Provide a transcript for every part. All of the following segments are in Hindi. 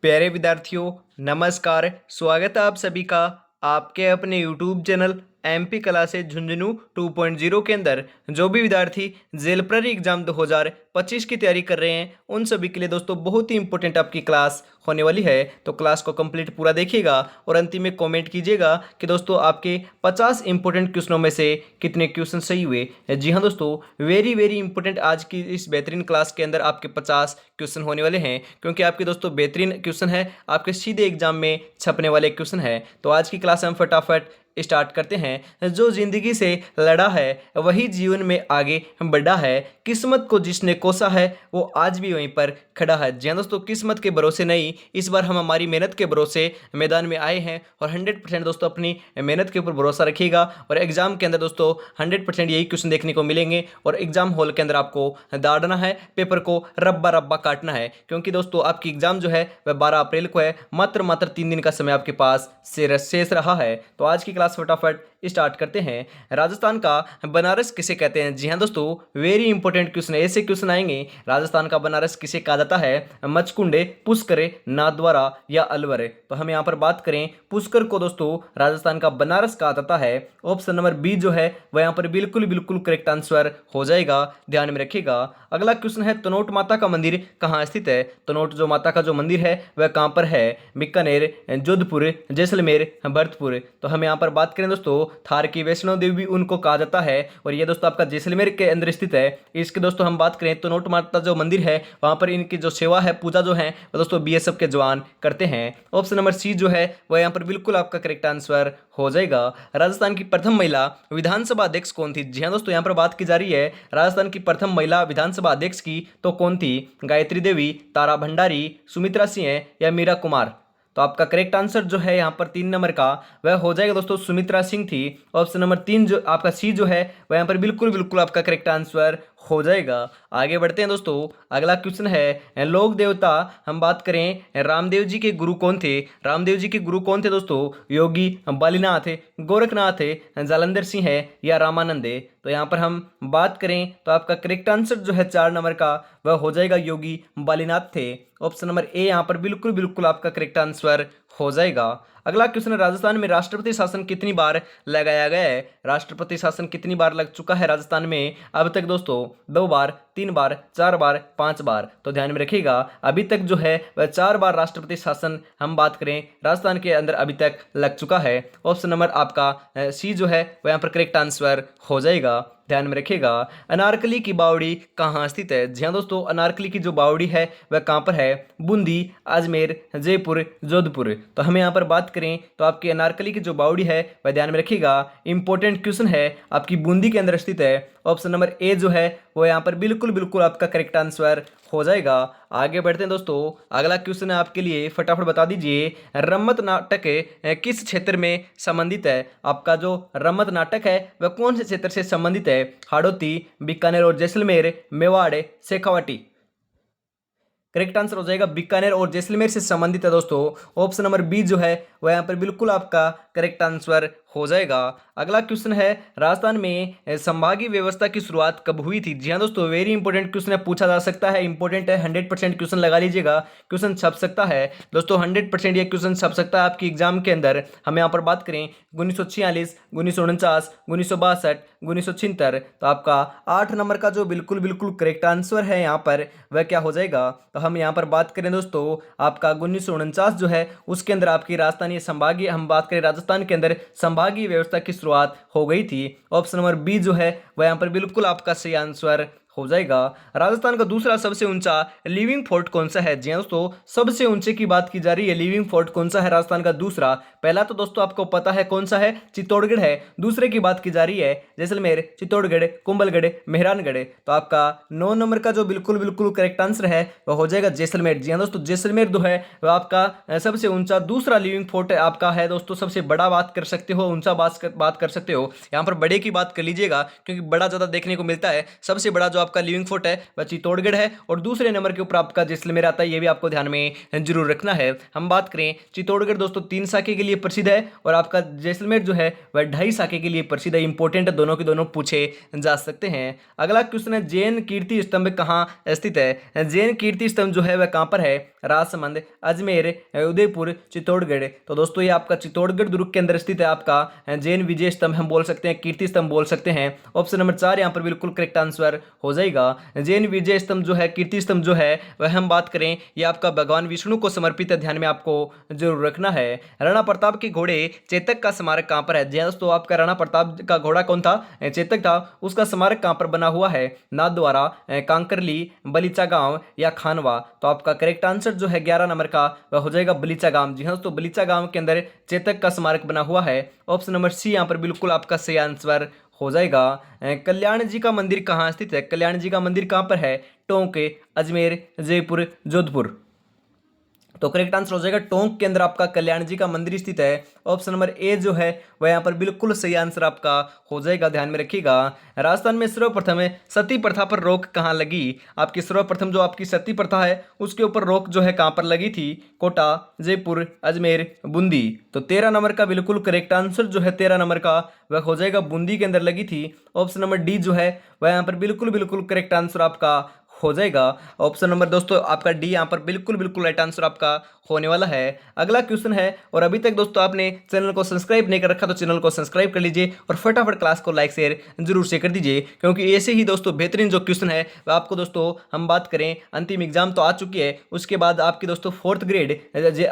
प्यारे विद्यार्थियों, नमस्कार। स्वागत है आप सभी का आपके अपने YouTube channel MP classes Jhunjhunu 2.0 के अंदर। जो भी विद्यार्थी जेल प्ररी एग्जाम 2025 की तैयारी कर रहे हैं उन सभी के लिए दोस्तों बहुत ही इंपॉर्टेंट आपकी क्लास होने वाली है। तो क्लास को कंप्लीट पूरा देखिएगा और अंतिम में कमेंट कीजिएगा कि दोस्तों आपके 50 इंपॉर्टेंट क्वेश्चनों में से कितने क्वेश्चन सही हुए। जी हाँ दोस्तों, वेरी वेरी इंपॉर्टेंट आज की इस बेहतरीन क्लास के अंदर आपके 50 क्वेश्चन होने वाले हैं, क्योंकि आपके दोस्तों बेहतरीन क्वेश्चन है, आपके सीधे एग्जाम में छपने वाले क्वेश्चन है। तो आज की क्लास हम फटाफट स्टार्ट करते हैं। जो जिंदगी से लड़ा है वही जीवन में आगे बढ़ा है, किस्मत को जिसने कोसा है वो आज भी वहीं पर खड़ा है। जी हाँ दोस्तों, किस्मत के भरोसे नहीं, इस बार हम हमारी मेहनत के भरोसे मैदान में आए हैं और 100% दोस्तों अपनी मेहनत के ऊपर भरोसा रखिएगा। और एग्जाम के अंदर दोस्तों 100% यही क्वेश्चन देखने को मिलेंगे और एग्जाम हॉल के अंदर आपको दाड़ना है, पेपर को रब्बा रब्बा काटना है, क्योंकि दोस्तों आपकी एग्जाम जो है वह 12 अप्रैल को है। मात्र 3 दिन का समय आपके पास शेष रहा है। तो आज की क्लास फटाफट स्टार्ट करते हैं। राजस्थान का बनारस किसे कहते हैं? जी हाँ दोस्तों, वेरी इंपॉर्टेंट क्वेश्चन है, ऐसे क्वेश्चन आएंगे। राजस्थान का बनारस किसे कहा जाता है? मचकुंडे, पुष्कर, नाथद्वारा या अलवर? तो हम यहाँ पर बात करें पुष्कर को दोस्तों राजस्थान का बनारस कहा जाता है। ऑप्शन नंबर बी जो है वह यहाँ पर बिल्कुल बिल्कुल करेक्ट आंसर हो जाएगा, ध्यान में रखिएगा। अगला क्वेश्चन है तनोट माता का मंदिर कहाँ स्थित है? तनोट जो माता का जो मंदिर है वह कहाँ पर है? बीकानेर, जोधपुर, जैसलमेर, भरतपुर? तो हम यहाँ पर बात करें दोस्तों थार की वैष्णो देवी भी उनको कहा जाता है और ये दोस्तों आपका जैसलमेर के अंदर स्थित है। इसके दोस्तों हम बात करें तो नोट माता जो मंदिर है वहां पर इनकी जो सेवा है, पूजा जो है वो दोस्तों बीएसएफ के जवान करते हैं। ऑप्शन नंबर सी जो है वह यहाँ पर बिल्कुल आपका करेक्ट आंसर हो जाएगा। राजस्थान की प्रथम महिला विधानसभा अध्यक्ष कौन थी? जी हाँ दोस्तों, यहाँ पर बात की जा रही है राजस्थान की प्रथम महिला विधानसभा अध्यक्ष की, तो कौन थी? गायत्री देवी, तारा भंडारी, सुमित्रा सिंह या मीरा कुमार? तो आपका करेक्ट आंसर जो है यहाँ पर 3 नंबर का वह हो जाएगा दोस्तों सुमित्रा सिंह थी। ऑप्शन नंबर 3 जो आपका सी जो है वह यहाँ पर बिल्कुल बिल्कुल आपका करेक्ट आंसर हो जाएगा। आगे बढ़ते हैं दोस्तों, अगला क्वेश्चन है लोक देवता। हम बात करें रामदेव जी के गुरु कौन थे? रामदेव जी के गुरु कौन थे दोस्तों? योगी बालीनाथ, गोरखनाथ, जालंधर सिंह है या रामानंद? तो यहाँ पर हम बात करें तो आपका करेक्ट आंसर जो है 4 नंबर का वह हो जाएगा योगी बालीनाथ थे। ऑप्शन नंबर ए यहाँ पर बिल्कुल बिल्कुल आपका करेक्ट आंसर हो जाएगा। अगला क्वेश्चन है राजस्थान में राष्ट्रपति शासन कितनी बार लगाया गया है? राष्ट्रपति शासन कितनी बार लग चुका है राजस्थान में अब तक दोस्तों? 2 बार, 3 बार, 4 बार, 5 बार? तो ध्यान में रखिएगा अभी तक जो है वह 4 बार राष्ट्रपति शासन हम बात करें राजस्थान के अंदर अभी तक लग चुका है। ऑप्शन नंबर आपका सी जो है वह यहाँ पर करेक्ट आंसर हो जाएगा, ध्यान में रखिएगा। अनारकली की बावड़ी कहाँ स्थित है? जी हाँ दोस्तों, अनारकली की जो बावड़ी है वह कहाँ पर है? बूंदी, अजमेर, जयपुर, जोधपुर? तो हमें यहाँ पर बात करें तो आपकी अनारकली की जो बावड़ी है वह ध्यान में रखिएगा, इंपॉर्टेंट क्वेश्चन है, आपकी बूंदी के अंदर स्थित है। ऑप्शन नंबर ए जो है वो यहाँ पर बिल्कुल बिल्कुल आपका करेक्ट आंसर हो जाएगा। आगे बढ़ते हैं दोस्तों, अगला क्वेश्चन है आपके लिए, फटाफट बता दीजिए रम्मत नाटक किस क्षेत्र में संबंधित है? आपका जो रम्मत नाटक है वह कौन से क्षेत्र से संबंधित है? हाड़ौती, बीकानेर और जैसलमेर, मेवाड़, शेखावाटी? करेक्ट आंसर हो जाएगा बीकानेर और जैसलमेर से संबंधित है दोस्तों। ऑप्शन नंबर बी जो है वह यहाँ पर बिल्कुल आपका करेक्ट आंसर हो जाएगा। अगला क्वेश्चन है राजस्थान में संभागीय व्यवस्था की शुरुआत कब हुई थी? जी हाँ दोस्तों, वेरी इंपॉर्टेंट क्वेश्चन है, पूछा जा सकता है, इंपॉर्टेंट है, 100% क्वेश्चन लगा लीजिएगा, क्वेश्चन छप सकता है दोस्तों, 100% ये क्वेश्चन छप सकता है आपकी एग्जाम के अंदर। हम यहाँ पर बात करें 1946, 1949, 1962, 1976? तो आपका 8 नंबर का जो बिल्कुल बिल्कुल करेक्ट आंसर है यहाँ पर वह क्या हो जाएगा? तो हम यहाँ पर बात करें दोस्तों आपका 1949 जो है उसके अंदर आपकी राजधानी संभागीय, हम बात करें राजस्थान के अंदर संभागीय व्यवस्था की शुरुआत हो गई थी। ऑप्शन नंबर बी जो है वह यहाँ पर बिल्कुल आपका सही आंसर हो जाएगा। राजस्थान का दूसरा सबसे ऊंचा लिविंग फोर्ट कौन सा है? जी हाँ दोस्तों, सबसे ऊंचे की बात की जा रही है, लिविंग फोर्ट कौन सा है राजस्थान का दूसरा? पहला तो दोस्तों आपको पता है कौन सा है, चित्तौड़गढ़ है। दूसरे की बात की जा रही है जैसलमेर, चित्तौड़गढ़, कुंभलगढ़, मेहरानगढ़? तो आपका 9 नंबर का जो बिल्कुल बिल्कुल करेक्ट आंसर है वह हो जाएगा जैसलमेर। जी हाँ दोस्तों, जैसलमेर जो है वह आपका सबसे ऊंचा दूसरा लिविंग फोर्ट आपका है दोस्तों। सबसे बड़ा बात कर सकते हो, ऊंचा बात कर सकते हो, यहाँ पर बड़े की बात कर लीजिएगा क्योंकि बड़ा ज्यादा देखने को मिलता है। सबसे बड़ा जो आपका लिविंग फोर्ट है वह चित्तौड़गढ़ है और दूसरे नंबर के ऊपर आपका जैसलमेर आता है, ये भी आपको ध्यान में जरूर रखना है। हम बात करें चित्तौड़गढ़ दोस्तों 3 शाखे के लिए लिए प्रसिद्ध है और आपका जैसलमेर जो है वह ढाई शाखे के लिए प्रसिद्ध है। इंपॉर्टेंट है, दोनों के दोनों पूछे जा सकते हैं। अगला क्वेश्चन है, जैन कीर्ति स्तंभ कहाँ स्थित है? जैन कीर्ति स्तंभ जो है वह कहाँ पर है? राजसमंद, अजमेर, उदयपुर, चित्तौड़गढ़। तो दोस्तों ये आपका चित्तौड़गढ़ दुर्ग के अंदर स्थित है आपका जैन विजय स्तंभ हम बोल सकते हैं, कीर्ति स्तंभ बोल सकते हैं। ऑप्शन नंबर 4 यहाँ पर बिल्कुल करेक्ट आंसर हो जाएगा। जैन विजय स्तंभ जो है, कीर्ति स्तंभ जो है वह हम बात करें ये आपका भगवान विष्णु को समर्पित है, ध्यान में आपको जरूर रखना है। राणा प्रताप के घोड़े चेतक का स्मारक कहां पर है? जी दोस्तों आपका राणा प्रताप का घोड़ा कौन था? चेतक था। उसका स्मारक कहां पर बना हुआ है? नाथद्वारा, कांकरली, बलीचा गांव या खानवा। तो आपका करेक्ट आंसर जो है 11 नंबर का वह हो जाएगा बलीचा गांव। जी हाँ दोस्तों बलीचा गांव के अंदर चेतक का स्मारक बना हुआ है। ऑप्शन नंबर सी यहाँ पर बिल्कुल आपका सही आंसर हो जाएगा। कल्याण जी का मंदिर कहाँ स्थित है? कल्याण जी का मंदिर कहाँ पर है? टोंक, अजमेर, जयपुर, जोधपुर। तो करेक्ट आंसर हो जाएगा टोंक के अंदर आपका कल्याण जी का मंदिर स्थित है। ऑप्शन नंबर ए जो है वह यहाँ पर बिल्कुल सही आंसर आपका हो जाएगा, ध्यान में रखिएगा। राजस्थान में सर्वप्रथम सती प्रथा पर रोक कहाँ लगी? आपकी सर्वप्रथम जो आपकी सती प्रथा है उसके ऊपर रोक जो है कहाँ पर लगी थी? कोटा, जयपुर, अजमेर, बूंदी। तो 13 नंबर का बिल्कुल करेक्ट आंसर जो है 13 नंबर का वह हो जाएगा बूंदी के अंदर लगी थी। ऑप्शन नंबर डी जो है वह यहाँ पर बिल्कुल बिल्कुल करेक्ट आंसर आपका हो जाएगा। ऑप्शन नंबर दोस्तों आपका डी यहाँ पर बिल्कुल बिल्कुल राइट आंसर आपका होने वाला है। अगला क्वेश्चन है, और अभी तक दोस्तों आपने चैनल को सब्सक्राइब नहीं कर रखा तो चैनल को सब्सक्राइब कर लीजिए और फटाफट क्लास को लाइक शेयर जरूर से कर दीजिए, क्योंकि ऐसे ही दोस्तों बेहतरीन जो क्वेश्चन है वह आपको दोस्तों हम बात करें अंतिम एग्जाम तो आ चुकी है, उसके बाद आपकी दोस्तों 4th ग्रेड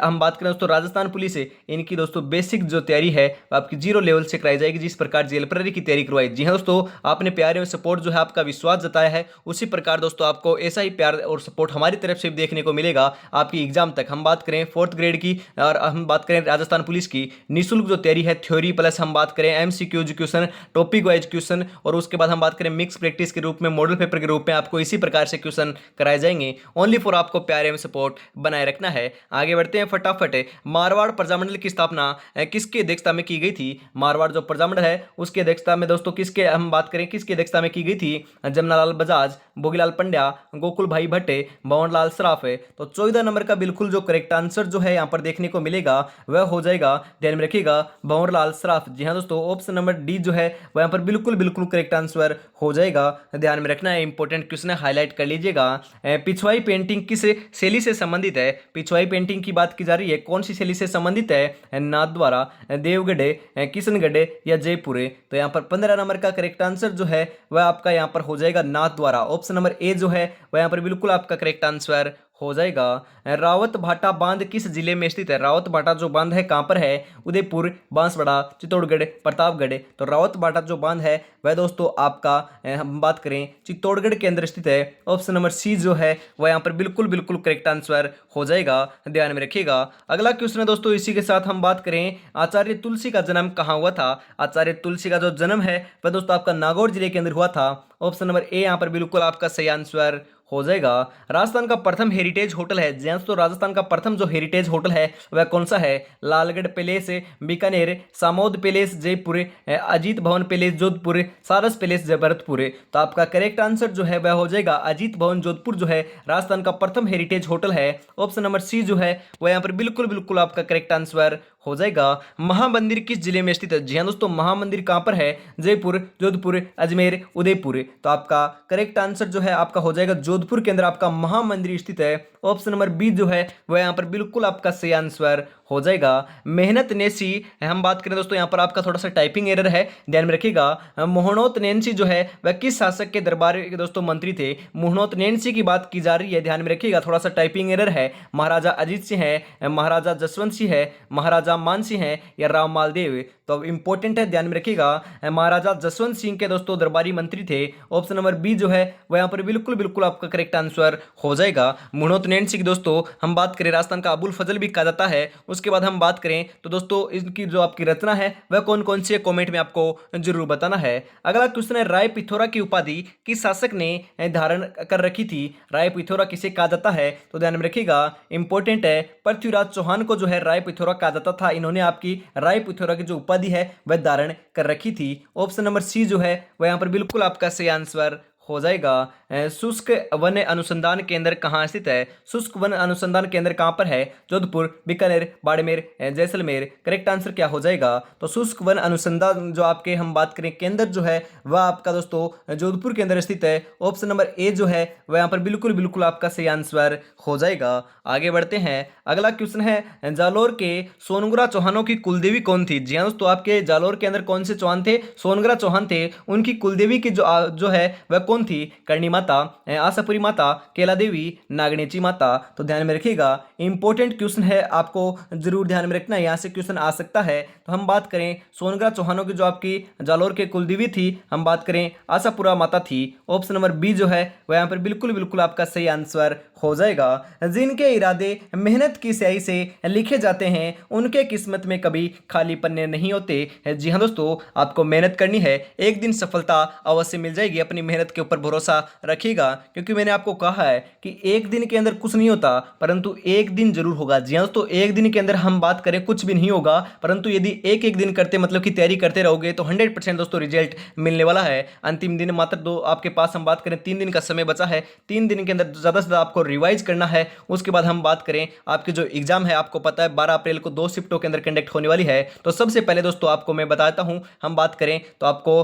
हम बात करें दोस्तों राजस्थान पुलिस है, इनकी दोस्तों बेसिक जो तैयारी है वह आपकी 0 लेवल से कराई जाएगी, जिस प्रकार जेल प्रहरी की तैयारी करवाई। जी हाँ दोस्तों आपने प्यार और सपोर्ट जो है आपका विश्वास जताया है, उसी प्रकार दोस्तों आपको ऐसा ही प्यार और सपोर्ट हमारी तरफ से भी देखने को मिलेगा आपकी एग्जाम तक। हम बात करें 4th ग्रेड की और हम बात करें राजस्थान पुलिस की, निःशुल्क जो तैयारी है थ्योरी प्लस हम बात करें MCQ question, topic wise question, और उसके बाद हम बात करें मिक्स प्रैक्टिस के रूप में, मॉडल पेपर के रूप में आपको इसी प्रकार से क्वेश्चन कराए जाएंगे, ओनली फॉर आपको प्यार एवं सपोर्ट बनाए रखना है। आगे बढ़ते हैं फटाफट। मारवाड़ प्रजामंडल की स्थापना किसकी अध्यक्षता में की गई थी? मारवाड़ जो प्रजामंडल है उसकी अध्यक्षता में दोस्तों किसके हम बात करें किसकी अध्यक्षता में की गई थी? जमनालाल बजाज, भोगीलाल पंड्या, गोकुल भाई भट्टे, भंवरलाल सराफ है। तो 14 नंबर का बिल्कुल जो करेक्ट आंसर जो है यहाँ पर देखने को मिलेगा वह हो जाएगा, ध्यान में रखिएगा, भंवरलाल सराफ। जी हाँ दोस्तों ऑप्शन नंबर डी जो है वह यहाँ पर बिल्कुल बिल्कुल करेक्ट आंसर हो जाएगा, ध्यान में रखना है, इंपॉर्टेंट क्वेश्चन है, हाईलाइट कर लीजिएगा। पिछवाई पेंटिंग किस शैली से संबंधित है? पिछवाई पेंटिंग की बात की जा रही है, कौन सी शैली से संबंधित है? नाथद्वारा, देवगढ़, किशनगढ़ या जयपुर। तो यहाँ पर 15 नंबर का करेक्ट आंसर जो है वह आपका यहाँ पर हो जाएगा नाथद्वारा। ऑप्शन नंबर ए जो है वह यहाँ पर बिल्कुल आपका करेक्ट आंसर हो जाएगा। रावत भाटा बांध किस जिले में स्थित है? रावत भाटा जो बांध है कहां पर है? उदयपुर, बांसवाड़ा, चित्तौड़गढ़, प्रतापगढ़। तो रावत भाटा जो बांध है वह दोस्तों आपका हम बात करें चित्तौड़गढ़ के अंदर स्थित है। ऑप्शन नंबर सी जो है वह यहाँ पर बिल्कुल बिल्कुल करेक्ट आंसर हो जाएगा, ध्यान में रखिएगा। अगला क्वेश्चन है दोस्तों इसी के साथ हम बात करें आचार्य तुलसी का जन्म कहाँ हुआ था? आचार्य तुलसी का जो जन्म है वह दोस्तों आपका नागौर जिले के अंदर हुआ था। ऑप्शन नंबर ए यहाँ पर बिल्कुल आपका सही आंसर हो जाएगा। राजस्थान का प्रथम हेरिटेज होटल है, जेंट्स तो राजस्थान का प्रथम जो हेरिटेज होटल है वह कौन सा है? लालगढ़ पैलेस, बीकानेर, सामोद पैलेस जयपुर, अजीत भवन पैलेस जोधपुर, सारस पैलेस भरतपुर। तो आपका करेक्ट आंसर जो है वह हो जाएगा अजीत भवन जोधपुर जो है राजस्थान का प्रथम हेरिटेज होटल है। ऑप्शन नंबर सी जो है वह यहाँ पर बिल्कुल बिल्कुल आपका करेक्ट आंसर हो जाएगा। महामंदिर किस जिले में स्थित है? जी हाँ दोस्तों महामंदिर कहां पर है? जयपुर, जोधपुर, अजमेर, उदयपुर। तो आपका करेक्ट आंसर जो है आपका हो जाएगा जोधपुर के अंदर आपका महामंदिर स्थित है। ऑप्शन नंबर बी जो है वह यहाँ पर बिल्कुल आपका सही आंसर हो जाएगा। मेहनत नेसी हम बात करें दोस्तों यहाँ पर आपका थोड़ा सा टाइपिंग एरर है, ध्यान में रखिएगा। मोहनोत नैन्सी जो है वह किस शासक के दरबार के दोस्तों मंत्री थे? मोहनोत नैन्सी की बात की जा रही है, ध्यान में रखिएगा, थोड़ा सा टाइपिंग एरर है। महाराजा अजीत सिंह है, महाराजा जसवंत सिंह है, महाराजा मान सिंह है या राम मालदेव। तो इंपॉर्टेंट है, ध्यान में रखिएगा, महाराजा जसवंत सिंह के दोस्तों दरबारी मंत्री थे। ऑप्शन नंबर बी जो है वह यहाँ पर बिल्कुल बिल्कुल आपका करेक्ट आंसर हो जाएगा। मोहनोत नैन्सी की दोस्तों हम बात करें राजस्थान का अबुल फजल भी कहा जाता है। उसके बाद हम बात करें तो दोस्तों इनकी जो आपकी रचना है वह कौन कौन सी है, कमेंट में आपको जरूर बताना है। अगला क्वेश्चन है राय पिथौरा की उपाधि किस शासक ने धारण कर रखी थी? राय पिथौरा किसे कहा जाता है? तो ध्यान में रखिएगा, इंपॉर्टेंट है, पृथ्वीराज चौहान को जो है राय पिथौरा कहा जाता था। इन्होंने आपकी राय पिथौरा की जो उपाधि है वह धारण कर रखी थी। ऑप्शन नंबर सी जो है वह यहाँ पर बिल्कुल आपका सही आंसर हो जाएगा। शुष्क वन अनुसंधान केंद्र कहाँ स्थित है? शुष्क वन अनुसंधान केंद्र कहाँ पर है? जोधपुर, बीकानेर, बाड़मेर, जैसलमेर। करेक्ट आंसर क्या हो जाएगा? तो शुष्क वन अनुसंधान जो आपके हम बात करें केंद्र जो है वह आपका दोस्तों जोधपुर के अंदर स्थित है। ऑप्शन नंबर ए जो है वह यहाँ पर बिल्कुल बिल्कुल आपका सही आंसर हो जाएगा। आगे बढ़ते हैं, अगला क्वेश्चन है जालोर के सोनगुरा चौहानों की कुलदेवी कौन थी? जी हाँ दोस्तों, आपके जालोर के अंदर कौन से चौहान थे? सोनगुरा चौहान थे। उनकी कुलदेवी की जो है वह कौन थी? करणी माता, आशापुरी माता, केला देवी, नागणेची माता। तो ध्यान में रखिएगा, इंपॉर्टेंट क्वेश्चन है, आपको जरूर ध्यान में रखना, यहाँ से क्वेश्चन आ सकता है। तो हम बात करें सोनगुरा चौहानों की जो आपकी जालोर के कुलदेवी थी, हम बात करें आशापुरा माता थी। ऑप्शन नंबर बी जो है वह यहाँ पर बिल्कुल बिल्कुल आपका सही आंसर हो जाएगा। जिनके इरादे मेहनत की स्याही से लिखे जाते हैं उनके किस्मत में कभी खाली पन्ने नहीं होते। जी हाँ दोस्तों, आपको मेहनत करनी है, एक दिन सफलता अवश्य मिल जाएगी। अपनी मेहनत के ऊपर भरोसा रखिएगा, क्योंकि मैंने आपको कहा है कि एक दिन के अंदर कुछ नहीं होता, परंतु एक दिन जरूर होगा। जी हाँ दोस्तों, एक दिन के अंदर हम बात करें कुछ भी नहीं होगा, परंतु यदि एक एक दिन करते मतलब कि तैयारी करते रहोगे तो 100% दोस्तों रिजल्ट मिलने वाला है। अंतिम दिन मात्र दो आपके पास, हम बात करें 3 दिन का समय बचा है। 3 दिन के अंदर ज़्यादा से ज़्यादा आपको रिवाइज करना है। उसके बाद हम बात करें आपके जो एग्जाम है, आपको पता है 12 अप्रैल को 2 शिफ्टों के अंदर कंडक्ट होने वाली है। तो सबसे पहले दोस्तों आपको मैं बताता हूं, हम बात करें तो आपको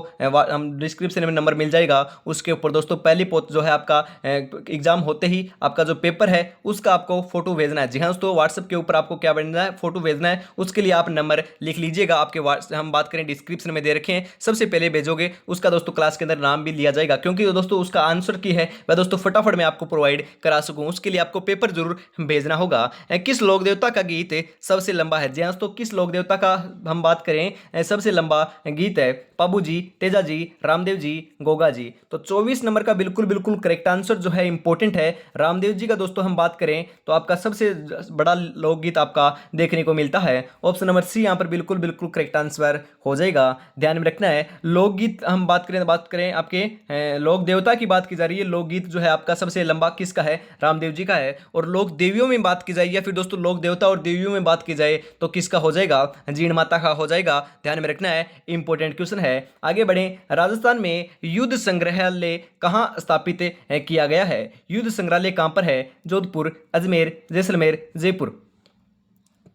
हम डिस्क्रिप्शन में नंबर मिल जाएगा, उसके ऊपर दोस्तों पहली पोस्ट जो है आपका एग्जाम होते ही आपका जो पेपर है उसका आपको फोटो भेजना है। जी हाँ दोस्तों, व्हाट्सएप के ऊपर आपको क्या भेजना है? फोटो भेजना है। उसके लिए आप नंबर लिख लीजिएगा, आपके हम बात करें डिस्क्रिप्शन में दे रखे हैं, सबसे पहले भेजोगे उसका दोस्तों क्लास के अंदर नाम भी लिया जाएगा, क्योंकि दोस्तों उसका आंसर की है वह दोस्तों फटाफट मैं आपको प्रोवाइड करा सकूं। उसके लिए आपको पेपर जरूर भेजना होगा। किस लोक देवता का गीत सबसे लंबा है? जी हाँ दोस्तों, किस लोक देवता का हम बात करें सबसे लंबा गीत है? पाबू जी, तेजा जी, रामदेव जी, गोगा जी। तो 24 नंबर का बिल्कुल बिल्कुल करेक्ट आंसर जो है इंपॉर्टेंट है रामदेव जी का। दोस्तों हम बात करें तो आपका सबसे बड़ा लोकगीत आपका देखने को मिलता है। ऑप्शन नंबर सी यहाँ पर बिल्कुल बिल्कुल करेक्ट आंसर हो जाएगा। ध्यान में रखना है, लोकगीत हम बात करें आपके लोक देवता की बात की जा रही है। लोकगीत जो है आपका सबसे लंबा किसका है? रामदेव जी का है। और लोक देवियों में बात की जाए या फिर दोस्तों लोक देवता और देवियों में बात की जाए तो किसका हो जाएगा? जीण माता का हो जाएगा। ध्यान में रखना है, इंपॉर्टेंट क्वेश्चन है। आगे बढ़ें, राजस्थान में युद्ध संग्रहालय कहाँ स्थापित किया गया है? युद्ध संग्रहालय कहाँ पर है? जोधपुर, अजमेर, जैसलमेर, जयपुर।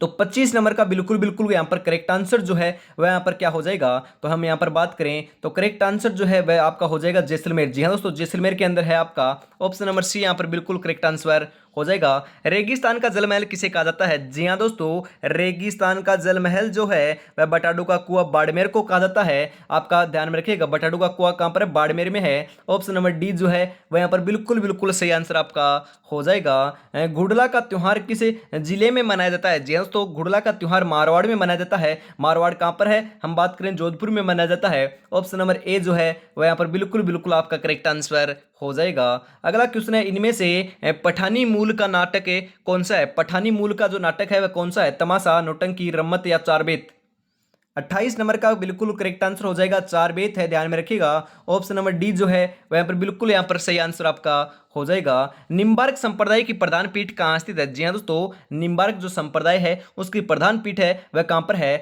तो 25 नंबर का बिल्कुल बिल्कुल यहाँ पर करेक्ट आंसर जो है वह यहाँ पर क्या हो जाएगा? तो हम यहाँ पर बात करें तो करेक्ट आंसर जो है वह आपका हो जाएगा जैसलमेर। जी हाँ दोस्तों, जैसलमेर के अंदर है आपका। ऑप्शन नंबर सी यहाँ पर बिल्कुल करेक्ट आंसर हो जाएगा। रेगिस्तान का जल महल किसे कहा जाता है? जी हाँ दोस्तों, रेगिस्तान का जल महल जो है वह बटाडू का कुआं बाड़मेर को कहा जाता है। आपका ध्यान में रखिएगा, बटाडू का कुआं कहाँ पर है? बाड़मेर में है। ऑप्शन नंबर डी जो है वह यहाँ पर बिल्कुल बिल्कुल सही आंसर आपका हो जाएगा। घुड़ला का त्योहार किस जिले में मनाया जाता है? जी हाँ दोस्तों, घुड़ला का त्योहार मारवाड़ में मनाया जाता है। मारवाड़ कहाँ पर है? हम बात करें जोधपुर में मनाया जाता है। ऑप्शन नंबर ए जो है वह यहाँ पर बिल्कुल बिल्कुल आपका करेक्ट आंसर हो जाएगा। अगला क्वेश्चन है, इनमें से पठानी मूल का नाटक कौन सा है? पठानी मूल का जो नाटक है वह कौन सा है? तमाशा, नौटंकी, रम्मत या चारबेत। 28 नंबर का बिल्कुल करेक्ट आंसर हो जाएगा चारबेत है। ध्यान में रखिएगा, ऑप्शन नंबर डी जो है वह यहाँ पर बिल्कुल यहाँ पर सही आंसर आपका हो जाएगा। निम्बार्क संप्रदाय की प्रधान पीठ कहाँ स्थित है? जी हाँ दोस्तों, निम्बार्क जो संप्रदाय है उसकी प्रधान पीठ है वह कहाँ पर है?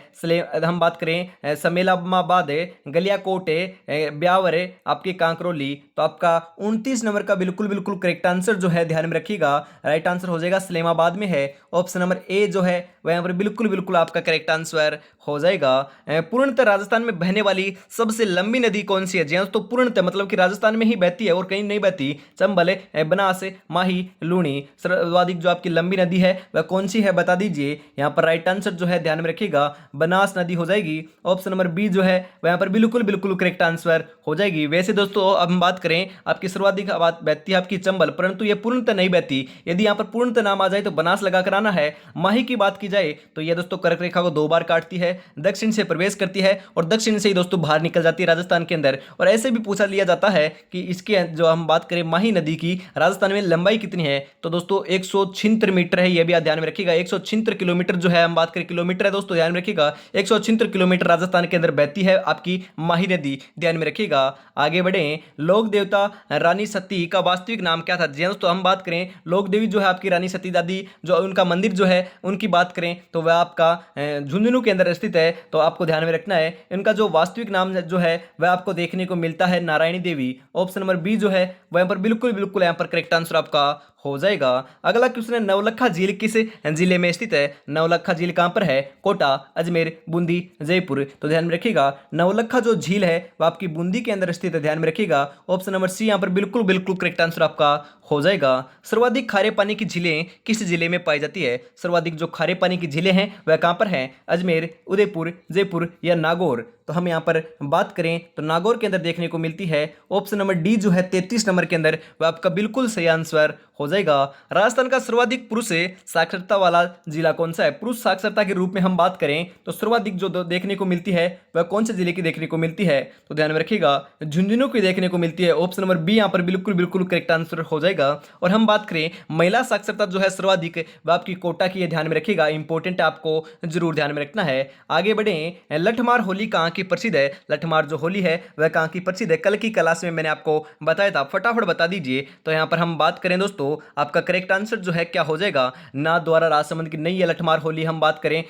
हम बात करें समेलामाबाद, गलियाकोट, ब्यावर, आपकी कांकरोली। तो आपका 29 नंबर का बिल्कुल बिल्कुल करेक्ट आंसर जो है ध्यान में रखिएगा राइट आंसर हो जाएगा सलेमाबाद में है। ऑप्शन नंबर ए जो है वह यहाँ पर बिल्कुल बिल्कुल आपका करेक्ट आंसर हो जाएगा। पूर्णतः राजस्थान में बहने वाली सबसे लंबी नदी कौन सी है? जी हाँ दोस्तों, पूर्णतः मतलब कि राजस्थान में ही बहती है और कहीं नहीं बहती। चंबल, बनास, माही, लूणी। सर्वाधिक जो आपकी लंबी नदी है वह कौन सी है बता दीजिए। यहाँ पर राइट आंसर जो है ध्यान में रखिएगा बनास नदी हो जाएगी। ऑप्शन नंबर बी जो है वह यहाँ पर बिल्कुल बिल्कुल करेक्ट आंसर हो जाएगी। वैसे दोस्तों अब हम बात करें आपकी सर्वाधिक बहती है आपकी चंबल, परंतु यह पूर्णतः नहीं बहती। यदि यहाँ पर पूर्णतः नाम आ जाए तो बनास लगा कर आना है। माही की बात की जाए तो यह दोस्तों कर्क रेखा को 2 बार काटती है, दक्षिण से प्रवेश करती है और दक्षिण से ही दोस्तों बाहर निकल जाती है राजस्थान के अंदर। और ऐसे भी पूछा लिया जाता है कि इसके जो हम बात करें माही नदी की राजस्थान में लंबाई कितनी है? तो दोस्तों 176 मीटर है। यह भी ध्यान में रखिएगा, 176 किलोमीटर जो है हम बात करें किलोमीटर है दोस्तों, ध्यान में रखिएगा 176 किलोमीटर राजस्थान के अंदर बहती है आपकी माही नदी। ध्यान में रखिएगा। आगे बढ़े, लोक देवता रानी सती का वास्तविक नाम क्या था? जी दोस्तों, हम बात करें लोक देवी जो है आपकी रानी सती दादी जो उनका मंदिर जो है उनकी बात करें तो वह आपका झुंझुनू के अंदर स्थित है। तो आपको ध्यान में रखना है, इनका जो वास्तविक नाम जो है वह आपको देखने को मिलता है नारायणी देवी। ऑप्शन नंबर बी जो है वह यहाँ पर बिल्कुल बिल्कुल यहाँ पर करेक्ट आंसर आपका हो जाएगा। अगला क्वेश्चन है, नवलखा झील किस जिले में स्थित है? नवलखा झील कहाँ पर है? कोटा, अजमेर, बूंदी, जयपुर। तो ध्यान में रखिएगा नवलखा जो झील है वह आपकी बूंदी के अंदर स्थित है। ध्यान में रखिएगा ऑप्शन नंबर सी यहाँ पर बिल्कुल बिल्कुल करेक्ट आंसर आपका हो जाएगा। सर्वाधिक खारे पानी की झीलें किस जिले में पाई जाती है? सर्वाधिक जो खारे पानी की झीलें हैं वह कहाँ पर हैं? अजमेर, उदयपुर, जयपुर या नागौर। तो हम यहाँ पर बात करें तो नागौर के अंदर देखने को मिलती है। ऑप्शन नंबर डी जो है 33 नंबर के अंदर वह आपका बिल्कुल सही आंसर हो जाएगा। राजस्थान का सर्वाधिक पुरुष साक्षरता वाला जिला कौन सा है? पुरुष साक्षरता के रूप में हम बात करें तो सर्वाधिक जो देखने को मिलती है वह कौन से जिले की देखने को मिलती है? तो ध्यान में रखिएगा झुंझुनू की देखने को मिलती है। ऑप्शन नंबर बी यहाँ पर बिल्कुल बिल्कुल करेक्ट आंसर हो जाएगा। और हम बात करें महिला साक्षरता जो है सर्वाधिक वह आपकी कोटा की है। ध्यान में रखिएगा, इंपॉर्टेंट आपको जरूर ध्यान में रखना है। आगे बढ़े, लठमार होली कहाँ की प्रसिद्ध है? लठमार जो होली है वह कहाँ की प्रसिद्ध है? कल की क्लास में मैंने आपको बताया था, फटाफट बता दीजिए। तो यहाँ पर हम बात करें दोस्तों, आपका करेक्ट आंसर जो है क्या हो जाएगा? नाथ द्वारा राजसमंद की नहीं है लठमार होली। हम बात करें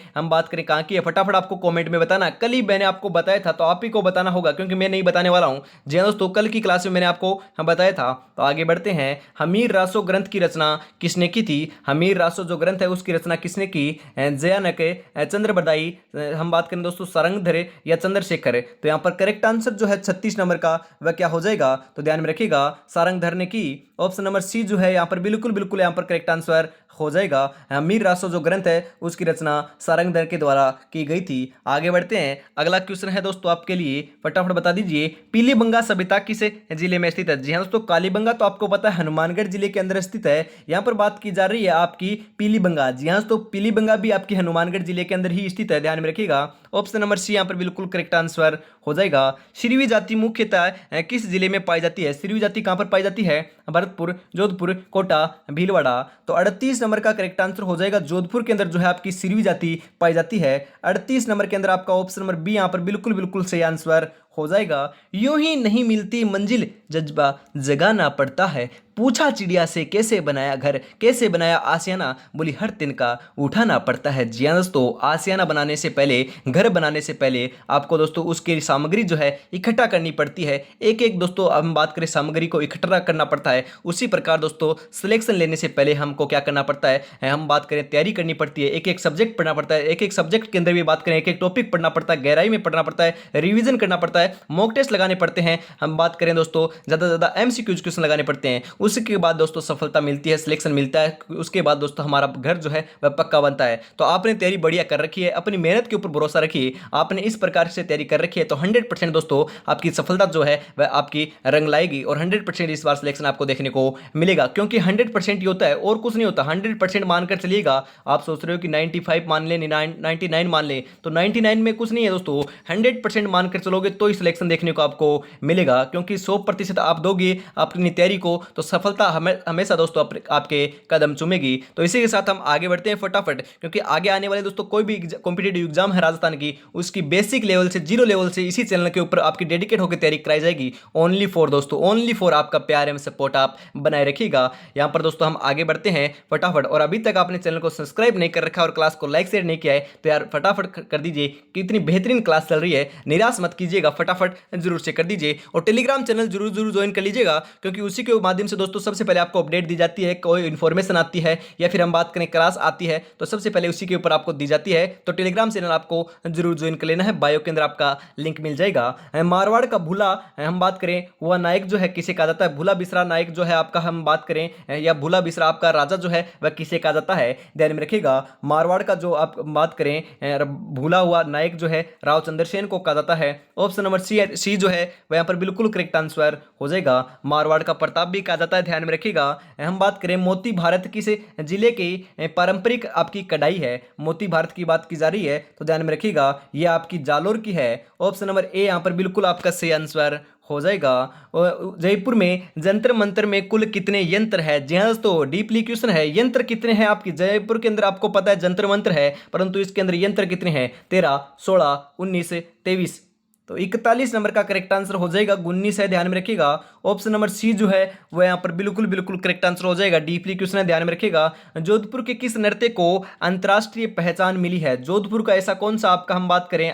कहाँ की है, फटाफट आपको कमेंट में बताना। कल ही मैंने आपको बताया था तो आप ही को बताना होगा क्योंकि मैं नहीं बताने वाला हूं। जी हाँ दोस्तों, कल की क्लास में मैंने आपको बताया था। तो आगे बढ़ते हैं, हमीर रासो ग्रंथ की रचना किसने की थी? हमीर रासो जो ग्रंथ है उसकी रचना किसने की? जयानक, चंद्रबरदाई, हम बात करें दोस्तों सारंगधर या चंद्रशेखर। तो यहाँ पर करेक्ट आंसर जो है 36 नंबर का वह क्या हो जाएगा? तो ध्यान में रखिएगा सारंगधर ने की। ऑप्शन नंबर सी जो है यहाँ पर बिल्कुल बिल्कुल यहाँ पर करेक्ट आंसर हो जाएगा। मीर रासो जो ग्रंथ है उसकी रचना सारंगधर के द्वारा की गई थी। आगे बढ़ते हैं, अगला क्वेश्चन है दोस्तों आपके लिए, फटाफट बता दीजिए, पीलीबंगा सभ्यता किस जिले में स्थित है? जी हाँ दोस्तों, कालीबंगा तो आपको पता है हनुमानगढ़ जिले के अंदर स्थित है। यहाँ पर बात की जा रही है आपकी पीलीबंगा। जी हाँ दोस्तों, पीलीबंगा भी आपकी हनुमानगढ़ जिले के अंदर ही स्थित है। ध्यान में रखिएगा ऑप्शन नंबर सी यहाँ पर बिल्कुल करेक्ट आंसर हो जाएगा। श्रीवी जाति मुख्यतः किस जिले में पाई जाती है? श्रीवी जाति कहाँ पर पाई जाती है? भरतपुर, जोधपुर, कोटा, भीलवाड़ा। तो 38 नंबर का करेक्ट आंसर हो जाएगा। जोधपुर के अंदर जो है आपकी श्रीवी जाति पाई जाती है। 38 नंबर के अंदर आपका ऑप्शन नंबर बी यहाँ पर बिल्कुल बिल्कुल सही आंसर हो जाएगा। यूं ही नहीं मिलती मंजिल, जज्बा जगाना पड़ता है। पूछा चिड़िया से कैसे बनाया घर, कैसे बनाया आसियाना, बोली हर तिनका उठाना पड़ता है। जी हाँ दोस्तों, आसियाना बनाने से पहले, घर बनाने से पहले आपको दोस्तों उसकी सामग्री जो है इकट्ठा करनी पड़ती है। एक एक दोस्तों हम बात करें सामग्री को इकट्ठा करना पड़ता है। उसी प्रकार दोस्तों सिलेक्शन लेने से पहले हमको क्या करना पड़ता है? हम बात करें तैयारी करनी पड़ती है, एक एक सब्जेक्ट पढ़ना पड़ता है। एक एक सब्जेक्ट के अंदर भी बात करें एक एक टॉपिक पढ़ना पड़ता है, गहराई में पढ़ना पड़ता है, रिविजन करना पड़ता है, मॉक टेस्ट लगाने पड़ते हैं। हम बात करें दोस्तों ज़्यादा से ज़्यादा एमसीक्यूज क्वेश्चन लगाने पड़ते हैं। उसके बाद दोस्तों सफलता मिलती है, सिलेक्शन मिलता है। उसके बाद दोस्तों हमारा घर जो है वह पक्का बनता है। तो आपने तैयारी बढ़िया कर रखी है, अपनी मेहनत के ऊपर भरोसा रखिए, आपने इस प्रकार से तैयारी कर रखी है तो 100% दोस्तों आपकी सफलता जो है वह आपकी रंग लाएगी और 100% इस बार सिलेक्शन आपको देखने को मिलेगा। क्योंकि 100% ही होता है और कुछ नहीं होता। 100% मानकर चलिएगा। आप सोच रहे हो कि 95 मान ले, 99 मान ले, तो 99 में कुछ नहीं है दोस्तों। 100% मानकर चलोगे तो ही सिलेक्शन देखने को आपको मिलेगा। क्योंकि 100% आप दोगे अपनी तैयारी को तो सफलता हमेशा दोस्तों आपके कदम चूमेगी। तो इसी के साथ हम आगे बढ़ते हैं फटाफट, क्योंकि आगे आने वाले दोस्तों कोई भी कॉम्पिटेटिव एग्जाम है राजस्थान की, उसकी बेसिक लेवल से, जीरो लेवल से इसी चैनल के ऊपर आपकी डेडिकेट होकर तैयारी कराई जाएगी। ओनली फॉर दोस्तों, ओनली फॉर आपका प्यार एवं सपोर्ट आप बनाए रखिएगा। यहाँ पर दोस्तों हम आगे बढ़ते हैं फटाफट। और अभी तक आपने चैनल को सब्सक्राइब नहीं कर रखा और क्लास को लाइक शेयर नहीं किया है तो यार फटाफट कर दीजिए। कितनी बेहतरीन क्लास चल रही है, निराश मत कीजिएगा, फटाफट जरूर से कर दीजिए। और टेलीग्राम चैनल जरूर ज्वाइन कर लीजिएगा, क्योंकि उसी के माध्यम से दोस्तों सबसे पहले आपको अपडेट दी जाती है। कोई इन्फॉर्मेशन आती है या फिर हम बात करें क्लास आती है तो सबसे पहले उसी के ऊपर आपको दी जाती है। तो टेलीग्राम चैनल आपको जरूर ज्वाइन कर लेना है, बायो के अंदर आपका लिंक मिल जाएगा। मारवाड़ का भूला हम बात करें वह नायक जो है किसे कहा जाता है? भूला बिसरा नायक जो है आपका हम बात करें, या भूला बिसरा आपका राजा जो है वह किसे कहा जाता है? ध्यान में रखिएगा, मारवाड़ का जो आप बात करें भूला हुआ नायक जो है राव चंद्रसेन को कहा जाता है। ऑप्शन नंबर सी जो है वह यहाँ पर बिल्कुल करेक्ट आंसर हो जाएगा। मारवाड़ का प्रताप भी कहा जाता है। ध्यान में रखिएगा, हम बात करें मोती भारत किस जिले की पारंपरिक आपकी कढ़ाई है? मोती भारत की बात की जा रही है तो ध्यान में रखिएगा यह आपकी जालोर की है। ऑप्शन नंबर ए यहाँ पर बिल्कुल आपका सही आंसर हो जाएगा। जयपुर में जंतर मंतर में कुल कितने यंत्र है? जी हाँ दोस्तों, डीपली क्वेश्चन है, यंत्र कितने हैं आपकी जयपुर के अंदर? आपको पता है जंतर मंत्र है, परंतु इसके अंदर यंत्र कितने हैं? 13, 16, 19, 23। तो 41 नंबर का करेक्ट आंसर हो जाएगा 19 है, ध्यान में रखिएगा। ऑप्शन नंबर सी जो है वह यहाँ पर बिल्कुल बिल्कुल करेक्ट आंसर हो जाएगा। डीपली क्वेश्चन है, ध्यान में रखिएगा। जोधपुर के किस नृत्य को अंतर्राष्ट्रीय पहचान मिली है? जोधपुर का ऐसा कौन सा आपका हम बात करें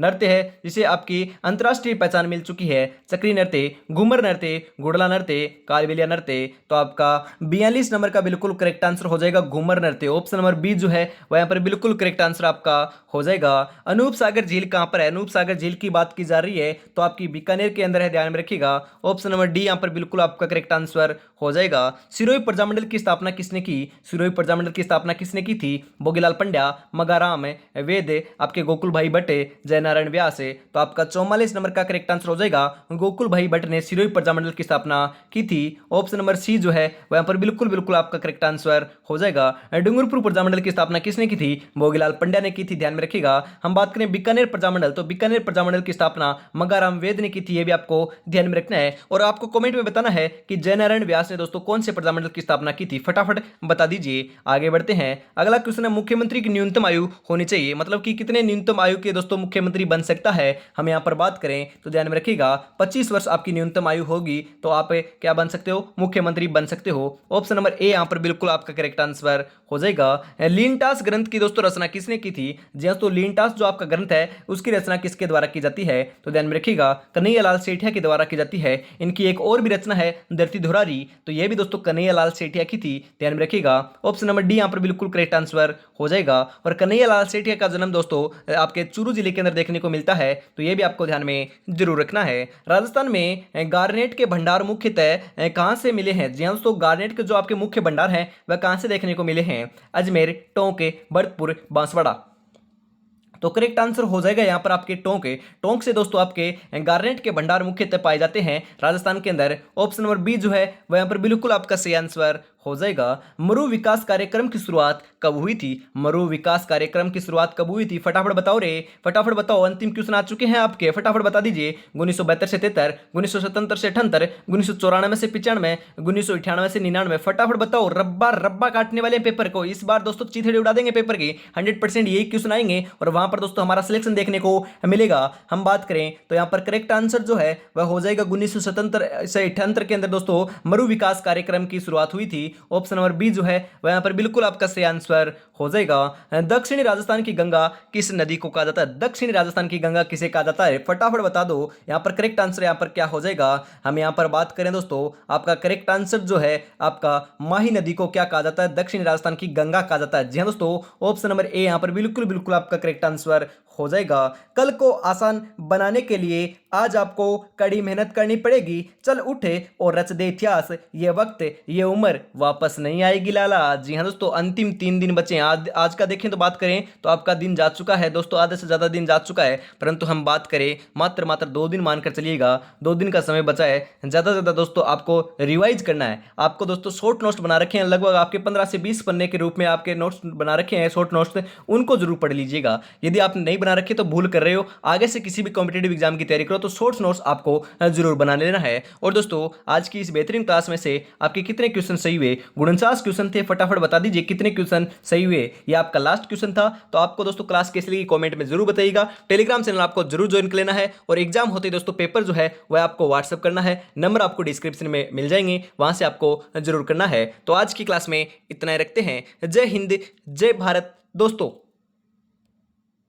नृत्य है जिसे आपकी अंतर्राष्ट्रीय पहचान मिल चुकी है? चक्री नृत्य, घूमर नृत्य, गुड़ला नृत्य, कालबेलिया नृत्य। तो आपका 42 नंबर का बिल्कुल करेक्ट आंसर हो जाएगा घूमर नृत्य। ऑप्शन नंबर बी जो है वह यहाँ पर बिल्कुल करेक्ट आंसर आपका हो जाएगा। अनूप सागर झील कहां पर है? अनूप सागर झील की बात की जा रही है तो आपकी बीकानेर के अंदर है, ध्यान में रखिएगा। ऑप्शन नंबर डी यहां पर बिल्कुल आपका करेक्ट आंसर हो जाएगा। सिरोही प्रजामंडल की स्थापना किसने की? सिरोही प्रजामंडल की स्थापना किसने की थी? भोगीलाल पंड्या, मगाराम वेद, आपके गोकुल भाई भट्ट, जयनारायण व्यास। तो आपका 44 नंबर का करेक्ट आंसर हो जाएगा गोकुल भाई भट्ट ने सिरोही प्रजामंडल की स्थापना की थी। ऑप्शन नंबर सी जो है वहां पर बिल्कुल बिल्कुल आपका करेक्ट आंसर हो जाएगा। डूंगरपुर प्रजामंडल की स्थापना किसने की थी? भोगीलाल पंड्या ने की थी, ध्यान में रखिएगा। हम बात करें बीकानेर प्रजामंडल, तो बीकानेर प्रजामंडल की स्थापना मगाराम वेद ने की थी, ये भी आपको ध्यान में रखना है। और आपको कमेंट में बताना है कि जयनारायण व्यास ने दोस्तों कौन से प्रजामंडल की स्थापना की थी, फटाफट बता दीजिए। आगे बढ़ते हैं, अगला क्वेश्चन है मुख्यमंत्री की न्यूनतम आयु होनी चाहिए, मतलब कि कितने न्यूनतम आयु के दोस्तों मुख्यमंत्री बन सकता है? हम यहां पर बात करें तो ध्यान में रखिएगा 25 वर्ष आपकी न्यूनतम आयु होगी तो आप क्या बन सकते हो? मुख्यमंत्री बन सकते हो। ऑप्शन नंबर ए यहां पर बिल्कुल आपका करेक्ट आंसर हो जाएगा। लिनटास ग्रंथ की दोस्तों रचना किसने की थी? जी हाँ, तो लिनटास जो आपका ग्रंथ है उसकी रचना किसके द्वारा की जाती है? तो ध्यान में रखिएगा कन्हैयालाल सेठिया के द्वारा की जाती है। इनकी एक और भी रचना है धरती धुरारी, तो यह भी दोस्तों कन्हैयालाल सेठिया की थी, ध्यान में रखिएगा। ऑप्शन नंबर डी यहां पर बिल्कुल करेक्ट आंसर हो जाएगा। और कन्हैयालाल सेठिया का जन्म दोस्तों आपके चूरू जिले के अंदर देखने को मिलता है, तो यह भी आपको ध्यान में जरूर रखना है। राजस्थान में गार्नेट के भंडार मुख्यतः कहां से मिले हैं? जी हाँ दोस्तों, गार्नेट के जो आपके मुख्य भंडार हैं वह कहां से देखने को मिले हैं? अजमेर, टोंक, भरतपुर, बांसवाड़ा। तो करेक्ट आंसर हो जाएगा यहाँ पर आपके टोंक। टोंक से दोस्तों आपके गार्नेट के भंडार मुख्यतः पाए जाते हैं राजस्थान के अंदर। ऑप्शन नंबर बी जो है वह यहाँ पर बिल्कुल आपका सही आंसर हो जाएगा। मरु विकास कार्यक्रम की शुरुआत कब हुई थी? मरु विकास कार्यक्रम की शुरुआत कब हुई थी? फटाफट बताओ रे, फटाफट बताओ। अंतिम क्वेश्चन आ चुके हैं आपके, फटाफट बता दीजिए। 1972 से 73, 1977 से 78, 1994 से 95, 1998 से 99। फटाफट बताओ, रब्बा रब्बा काटने वाले पेपर को इस बार दोस्तों चीथड़े उड़ा देंगे पेपर की। 100% यही क्वेश्चन आएंगे और वहां पर दोस्तों हमारा सिलेक्शन देखने को मिलेगा। हम बात करें तो यहाँ पर करेक्ट आंसर जो है वह हो जाएगा 1977 से 78 के अंदर दोस्तों मरु विकास कार्यक्रम की शुरुआत हुई थी। ऑप्शन नंबर बी जो है वह यहाँ पर बिल्कुल आपका सही आंसर हो जाएगा। दक्षिणी राजस्थान की गंगा किस नदी को कहा जाता है? दक्षिणी राजस्थान की गंगा किसे कहा जाता है? फटाफट बता दो। यहाँ पर करेक्ट आंसर यहाँ पर क्या हो जाएगा? हम यहाँ पर बात करें दोस्तों, आपका करेक्ट आंसर जो है आपका माही नदी को क्या कहा जाता है? दक्षिणी राजस्थान की गंगा कहा जाता है। जी हाँ दोस्तों, ऑप्शन नंबर ए यहाँ पर बिल्कुल बिल्कुल आपका करेक्ट आंसर हो जाएगा। कल को आसान बनाने के लिए आज आपको कड़ी मेहनत करनी पड़ेगी। चल उठे और रच दे इतिहास, ये वक्त ये उम्र वापस नहीं आएगी लाला। जी हाँ दोस्तों, अंतिम 3 दिन बचे हैं। आज का देखें तो बात करें तो आपका दिन जा चुका है दोस्तों, आधे से ज्यादा दिन जा चुका है, परंतु हम बात करें मात्र 2 दिन मानकर चलिएगा, 2 दिन का समय बचा है। ज्यादा से ज्यादा दोस्तों आपको रिवाइज करना है। आपको दोस्तों शॉर्ट नोट्स बना रखे हैं, लगभग आपके 15 से 20 पन्ने के रूप में आपके नोट्स बना रखे हैं, शॉर्ट नोट्स, उनको जरूर पढ़ लीजिएगा। यदि आपने नहीं बना रखे तो भूल कर रहे हो, आगे से किसी भी कॉम्पिटेटिव एग्जाम की तैयारी करो तो शॉर्ट्स नोट्स आपको जरूर बना लेना है। और दोस्तों आज की इस बेहतरीन क्लास में से आपके कितने क्वेश्चन सही हुए? 49 क्वेश्चन थे, फटाफट बता दीजिए कितने क्वेश्चन सही हुए। ये आपका लास्ट क्वेश्चन था, तो आपको दोस्तों क्लास कैसी लगी कमेंट में जरूर बताइएगा। टेलीग्राम चैनल आपको जरूर ज्वाइन कर लेना है और एग्जाम होते ही दोस्तों पेपर जो है वह आपको व्हाट्सएप करना है, नंबर आपको डिस्क्रिप्शन में मिल जाएंगे, वहां से आपको जरूर करना है। तो आज की क्लास में इतना ही रखते हैं। जय हिंद, जय भारत दोस्तों।